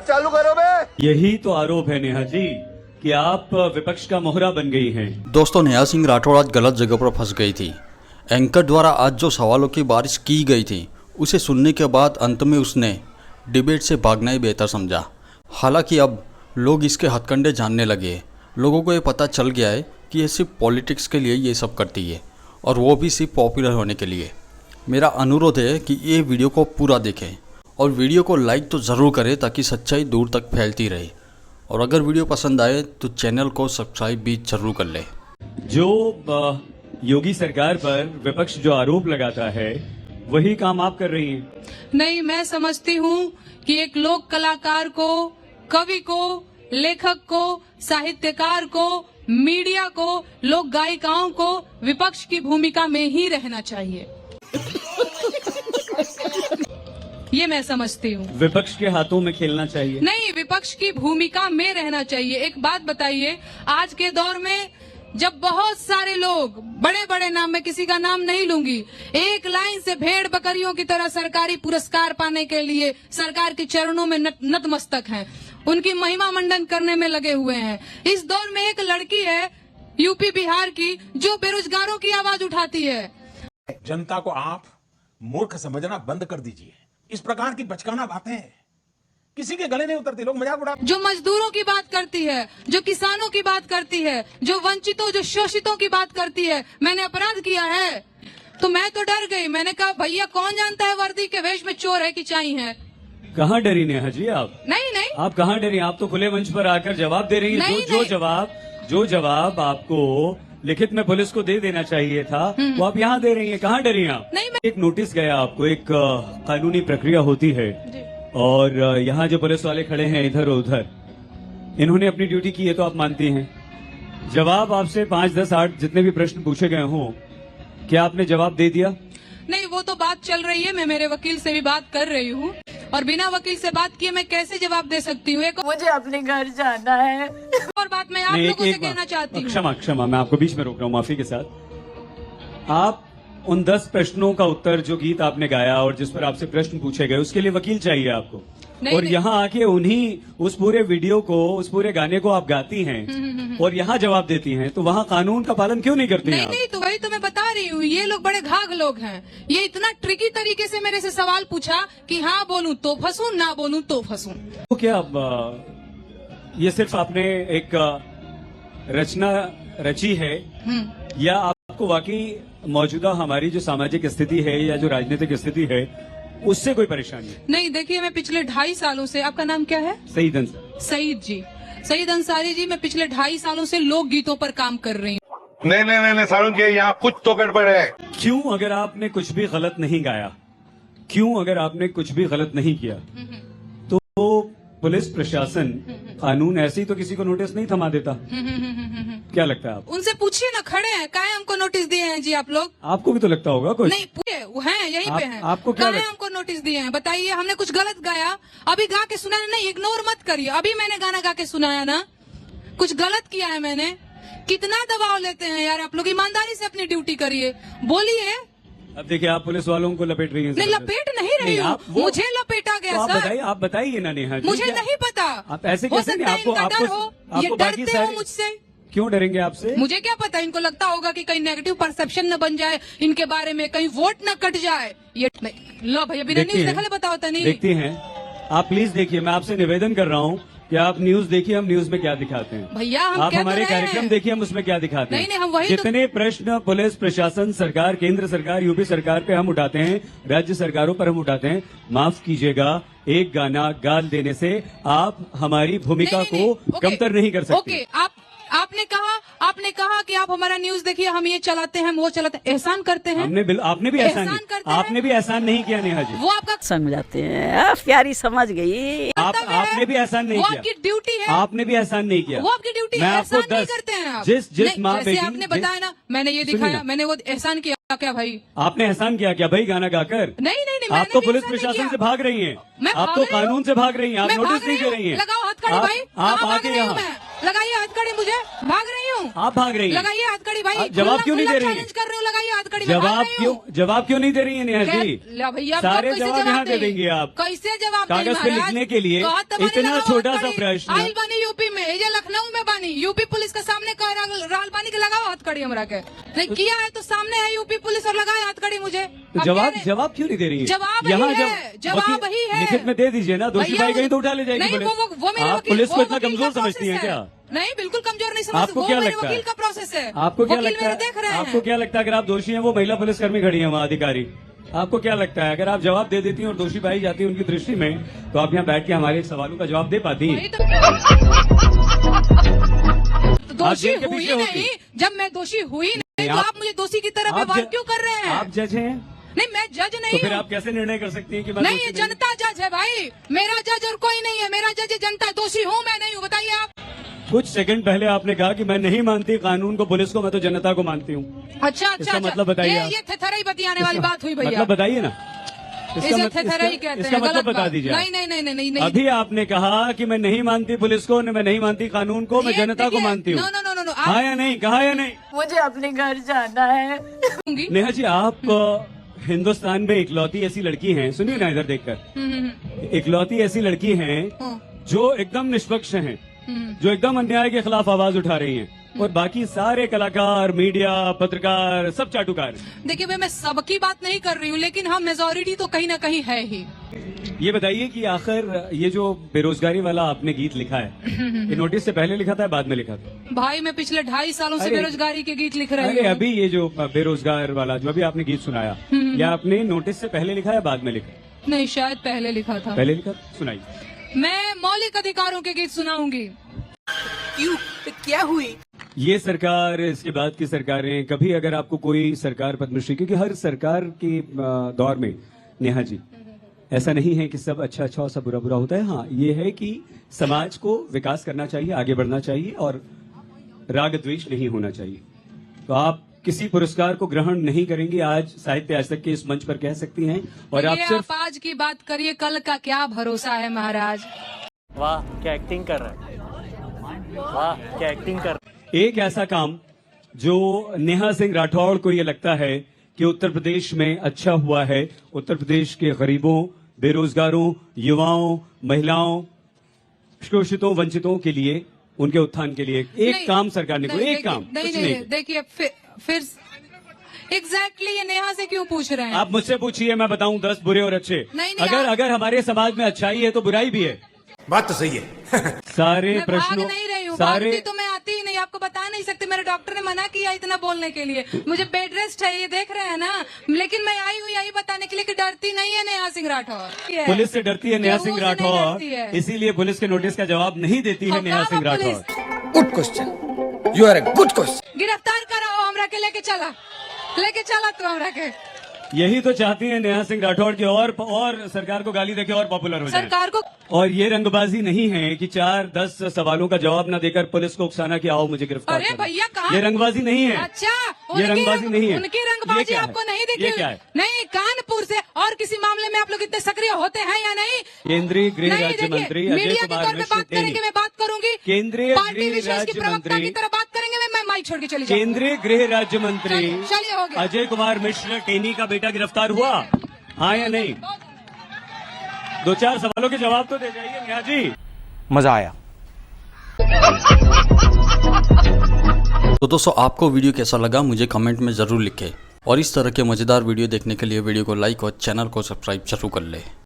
चालू करो बे। यही तो आरोप है नेहा जी कि आप विपक्ष का मोहरा बन गई हैं। दोस्तों, नेहा सिंह राठौड़ आज गलत जगह पर फंस गई थी। एंकर द्वारा आज जो सवालों की बारिश की गई थी उसे सुनने के बाद अंत में उसने डिबेट से भागना ही बेहतर समझा। हालांकि अब लोग इसके हथकंडे जानने लगे हैं। लोगों को ये पता चल गया है कि ये सिर्फ पॉलिटिक्स के लिए ये सब करती है और वो भी सिर्फ पॉपुलर होने के लिए। मेरा अनुरोध है कि ये वीडियो को पूरा देखें और वीडियो को लाइक तो ज़रूर करें ताकि सच्चाई दूर तक फैलती रहे। और अगर वीडियो पसंद आए तो चैनल को सब्सक्राइब भी जरूर कर लें। जो योगी सरकार पर विपक्ष जो आरोप लगाता है वही काम आप कर रही हैं। नहीं, मैं समझती हूँ कि एक लोक कलाकार को, कवि को, लेखक को, साहित्यकार को, मीडिया को, लोक गायिकाओं को विपक्ष की भूमिका में ही रहना चाहिए। ये मैं समझती हूँ। विपक्ष के हाथों में खेलना चाहिए नहीं, विपक्ष की भूमिका में रहना चाहिए। एक बात बताइए, आज के दौर में जब बहुत सारे लोग, बड़े बड़े नाम, मैं किसी का नाम नहीं लूंगी, एक लाइन से भेड़ बकरियों की तरह सरकारी पुरस्कार पाने के लिए सरकार के चरणों में नतमस्तक हैं, उनकी महिमा मंडन करने में लगे हुए हैं। इस दौर में एक लड़की है यूपी बिहार की जो बेरोजगारों की आवाज उठाती है। जनता को आप मूर्ख समझना बंद कर दीजिए। इस प्रकार की बचकाना बातें किसी के गले नहीं उतरती, लोग मजाक उड़ा। जो मजदूरों की बात करती है, जो किसानों की बात करती है, जो वंचितों, जो शोषितों की बात करती है, मैंने अपराध किया है तो मैं तो डर गई। मैंने कहा भैया कौन जानता है वर्दी के वेश में चोर है कि चाई है। कहाँ डरी नेहा जी आप? नहीं, आप कहाँ डरी? आप तो खुले मंच पर आकर जवाब दे रही हैं। जो जवाब आपको लिखित में पुलिस को दे देना चाहिए था वो आप यहाँ दे रही हैं। कहाँ डरी आप? नहीं, एक नोटिस गया आपको, एक कानूनी प्रक्रिया होती है और यहाँ जो पुलिस वाले खड़े हैं इधर उधर, इन्होंने अपनी ड्यूटी की है तो आप मानती हैं। जवाब आपसे 5, 10, 8 जितने भी प्रश्न पूछे गए हों, क्या आपने जवाब दे दिया? नहीं, वो तो बात चल रही है। मैं मेरे वकील से भी बात कर रही हूँ और बिना वकील से बात किए मैं कैसे जवाब दे सकती हूँ? मुझे अपने घर जाना है। और बात मैं आप लोगों से कहना चाहती हूँ। क्षमा, मैं आपको बीच में रोक रहा हूँ, माफी के साथ। आप उन 10 प्रश्नों का उत्तर जो गीत आपने गाया और जिस पर आपसे प्रश्न पूछे गए उसके लिए वकील चाहिए आपको। और यहाँ आके उन्हीं उस पूरे वीडियो को, उस पूरे गाने को आप गाती हैं और यहाँ जवाब देती हैं, तो वहाँ कानून का पालन क्यों नहीं करती हैं? नहीं, तो वही तो मैं बता रही हूँ। ये लोग बड़े घाघ लोग हैं। ये इतना ट्रिकी तरीके से मेरे से सवाल पूछा कि हाँ बोलूं तो फंसूं, ना बोलूं तो फंसूं। तो क्या ये सिर्फ आपने एक रचना रची है या आपको वाकई मौजूदा हमारी जो सामाजिक स्थिति है या जो राजनीतिक स्थिति है उससे कोई परेशानी है? नहीं, देखिए मैं पिछले 2.5 सालों से, आपका नाम क्या है? सईद अंसारी। सईद जी, सईद अंसारी जी, मैं पिछले 2.5 सालों से लोक गीतों पर काम कर रही हूँ। नहीं सारुण के यहाँ कुछ तो गड़बड़ है। क्यों? अगर आपने कुछ भी गलत नहीं गाया, क्यों अगर आपने कुछ भी गलत नहीं किया तो पुलिस प्रशासन, कानून ऐसे ही तो किसी को नोटिस नहीं थमा देता। क्या लगता है आप? उनसे पूछिए ना, खड़े हैं, काहे हमको नोटिस दिए हैं जी आप लोग? आपको भी तो लगता होगा कुछ। नहीं, पूछे, वो हैं यहीं पे हैं। आपको क्या काहे हमको नोटिस दिए हैं? बताइए, हमने कुछ गलत गाया? अभी गा के सुनाया नहीं, इग्नोर मत करिए। अभी मैंने गाना गा के सुनाया ना, कुछ गलत किया है मैंने? कितना दबाव लेते हैं यार आप लोग। ईमानदारी से अपनी ड्यूटी करिए, बोलिए। अब देखिए, आप पुलिस वालों को लपेट रही हैं। नहीं, लपेट नहीं रही हूँ, मुझे लपेटा गया तो सर। आप बताइए ना नेहा जी, मुझे नहीं पता। आप ऐसे हो कैसे? सकता है इनका डर हो, ये डरते हो मुझसे। क्यों डरेंगे आपसे? मुझे क्या पता, इनको लगता होगा कि कहीं नेगेटिव परसेप्शन न बन जाए इनके बारे में, कहीं वोट न कट जाए। ये लो भैया, बिना न्यूज देखा पता होता नहीं। देखती हैं आप, प्लीज देखिए, मैं आपसे निवेदन कर रहा हूँ कि आप न्यूज देखिए, हम न्यूज में क्या दिखाते हैं। भैया हम आप क्या हमारे कर रहे कार्यक्रम हैं? देखिए, हम उसमें क्या दिखाते हैं। नहीं, हम वही जितने प्रश्न पुलिस प्रशासन, सरकार, केंद्र सरकार, यूपी सरकार पे हम उठाते हैं, राज्य सरकारों पर हम उठाते हैं, माफ कीजिएगा, एक गाना गा देने से आप हमारी भूमिका को कमतर नहीं कर सकते। ओके, आपने कहा कि आप हमारा न्यूज देखिए, हम ये चलाते हैं, वो चलाते हैं, एहसान करते हैं। आपने भी एहसान नहीं किया नेहा जी। वो आपका समझाते हैं, प्यारी समझ गई। आपने भी एहसान नहीं किया। वो आपकी ड्यूटी है। आपने भी एहसान नहीं किया। वो आपकी ड्यूटी है, एहसान नहीं करते हैं आप। जिस माँ जैसे आपने बताया ना, मैंने ये दिखाया, मैंने वो एहसान किया क्या भाई? आपने एहसान किया क्या भाई गाना गाकर? नहीं, आप तो पुलिस प्रशासन से भाग रही हैं, आप तो कानून से भाग रही हैं, आप नोटिस नहीं दे रही हैं। लगाओ हथकड़ी भाई, आप आके यहाँ लगाइए हथकड़ी, मुझे भाग रही हूँ। हूँ? आप भाग रही हैं। लगाइए हथकड़ी भाई। आप जवाब क्यों नहीं दे रही हैं? चैलेंज कर रही हूँ, लगाइए हथकड़ी। जवाब क्यों नहीं दे रही है नेहा जी? भैया सारे जवाब यहाँ दे देंगे आप। कैसे जवाब कागज पे लिखने के लिए इतना छोटा सा प्रश्न। आइल बानी यूपी में, ये लखनऊ में बानी, यूपी पुलिस के सामने कह रहल बानी के लगाओ हथकड़ी हमरा के। नहीं किया है तो सामने है यूपी पुलिस और लगाए हथकड़ी मुझे। तो जवाब क्यों नहीं दे रही है? जवाब यहाँ वही है, जवाब वही है। लिखित में दे दीजिए ना, दोषी भैया, भाई कहीं तो उठा ले जाएगी नहीं, पुलिस। वो मेरे आप वकील- पुलिस को वो इतना वकील कमजोर का समझती है प्रोसेस क्या? नहीं, बिल्कुल कमजोर नहीं समझती। आपको वो क्या मेरे लगता वकील है? का प्रोसेस है। आपको क्या वकील लगता मेरे देख रहे है? हैं। आपको क्या लगता है अगर आप दोषी हैं, वो महिला पुलिसकर्मी खड़ी है वहाँ अधिकारी, आपको क्या लगता है अगर आप जवाब दे देती हैं और दोषी पाई जाती है उनकी दृष्टि में, तो आप यहाँ बैठ के हमारे सवालों का जवाब दे पाती हैं? वही तो दोषी जेल के हुई पीछे होती। नहीं, जब मैं दोषी हुई नहीं तो आप- आप मुझे दोषी की तरह आप व्यवहार ज- क्यों कर रहे हैं? आप जज हैं, नहीं, मैं जज तो नहीं फिर हूँ। आप कैसे निर्णय कर सकती हैं कि मैं नहीं, दोषी ये जनता जज है भाई, मेरा जज और कोई नहीं है। मेरा जज है जनता। दोषी हूँ मैं नहीं हूँ, बताइए आप। कुछ सेकंड पहले आपने कहा कि मैं नहीं मानती कानून को, पुलिस को, मैं तो जनता को मानती हूँ। अच्छा इसका मतलब बताइए आप। ये थेथराई बतियाने वाली बात हुई भैया। मतलब बताइए ना, इसे थेथराई कहते इसका हैं। मतलब गलत बता बात। दीजिए। नहीं नहीं नहीं नहीं नहीं नहीं। अभी आपने कहा कि मैं नहीं मानती पुलिस को, मैं नहीं मानती कानून को, मैं ये जनता को देखिए, मानती हूँ। नो नो नो नो हाँ या नहीं, कहा या नहीं? मुझे अपने घर जाना है। नेहा जी, आप हिंदुस्तान में इकलौती ऐसी लड़की हैं, सुनिए ना इधर देखकर, इकलौती ऐसी लड़की हैं जो एकदम निष्पक्ष हैं, जो एकदम अन्याय के खिलाफ आवाज उठा रही हैं, और बाकी सारे कलाकार, मीडिया, पत्रकार सब चाटुकार हैं। देखिए भाई, मैं सबकी बात नहीं कर रही हूँ, लेकिन हाँ मेजोरिटी तो कहीं ना कहीं है ही। ये बताइए कि आखिर ये जो बेरोजगारी वाला आपने गीत लिखा है, ये नोटिस से पहले लिखा था या बाद में लिखा था? भाई मैं पिछले 2.5 सालों से अरे- बेरोजगारी के गीत लिख रही अरे हूँ। अभी ये जो बेरोजगार वाला जो अभी आपने गीत सुनाया, या आपने नोटिस से पहले लिखा या बाद में लिखा? नहीं, शायद पहले लिखा था। पहले लिखा, सुनाइए। मैं मौलिक अधिकारों के गीत सुनाऊंगी। क्यों? क्या हुई? ये सरकार, इसके बाद की सरकारें, कभी अगर आपको कोई सरकार पद्मश्री, क्योंकि हर सरकार के दौर में नेहा जी ऐसा नहीं है कि सब अच्छा अच्छा और सब बुरा बुरा होता है। हाँ, ये है कि समाज को विकास करना चाहिए, आगे बढ़ना चाहिए, और राग द्वेष नहीं होना चाहिए। तो आप किसी पुरस्कार को ग्रहण नहीं करेंगी, आज साहित्य आज तक के इस मंच पर कह सकती हैं, और आप ये सिर्फ आप आज की बात करिए, कल का क्या भरोसा है महाराज। वाह क्या एक्टिंग कर रहा है, वाह क्या एक्टिंग कर रहा है। एक ऐसा काम जो नेहा सिंह राठौड़ को ये लगता है कि उत्तर प्रदेश में अच्छा हुआ है, उत्तर प्रदेश के गरीबों, बेरोजगारों, युवाओं, महिलाओं, शोषितों, वंचितों के लिए, उनके उत्थान के लिए एक नहीं, काम सरकार ने कोई नहीं, एक काम नहीं कुछ नहीं, नहीं। देखिए फिर एग्जैक्टली ये नेहा से क्यों पूछ रहे हैं? आप मुझसे पूछिए, मैं बताऊं 10 बुरे और अच्छे। नहीं, अगर हमारे समाज में अच्छाई है तो बुराई भी है। बात तो सही है। मैं सारे भाग प्रश्नों, नहीं रही हूँ, सारे भागती तो मैं आती ही नहीं, आपको बता नहीं सकती। मेरे डॉक्टर ने मना किया इतना बोलने के लिए, मुझे बेड रेस्ट है, ये देख रहे हैं ना। लेकिन मैं आई हूँ यही बताने के लिए कि डरती नहीं है नेहा सिंह राठौर। पुलिस से डरती है नेहा सिंह केहू से नहीं राठौर, डरती है। इसीलिए पुलिस के नोटिस का जवाब नहीं देती है Neha Singh police Rathore. Good question. You are a good question. गिरफ्तार कराओ हमरा के, लेके चला तो हमरा के। यही तो चाहती है नेहा सिंह राठौड़ की, और सरकार को गाली देके और पॉपुलर हो जाए। सरकार को और ये रंगबाजी नहीं है कि 4-10 सवालों का जवाब न देकर पुलिस को उकसाना कि आओ मुझे गिरफ्तार अरे करो। भैया कहाँ? ये रंगबाजी नहीं है। अच्छा, ये रंगबाजी नहीं है। उनकी ये रंगबाजी क्या है? आपको नहीं ये दिखी? क्या है? नहीं, कानपुर से और किसी मामले में आप लोग इतने सक्रिय होते हैं या नहीं? केंद्रीय गृह नहीं, राज्य देखिए, मंत्री अजय मीडिया के कुमार तौर पे मिश्र बात करेंगे, मैं बात करूंगी। केंद्रीय पार्टी गृह विशेष की राज्य प्रवक्ता मंत्री, की तरह बात करेंगे, मैं माइक छोड़ के चली जाऊंगी। केंद्रीय गृह राज्य मंत्री चलिए, हो गया। अजय कुमार मिश्र टेनी का बेटा गिरफ्तार हुआ, हाँ या नहीं? 2-4 सवालों के जवाब तो दे जाइए नेहा जी। मजा आया। तो दोस्तों, आपको वीडियो कैसा लगा मुझे कमेंट में ज़रूर लिखें, और इस तरह के मज़ेदार वीडियो देखने के लिए वीडियो को लाइक और चैनल को सब्सक्राइब जरूर कर लें।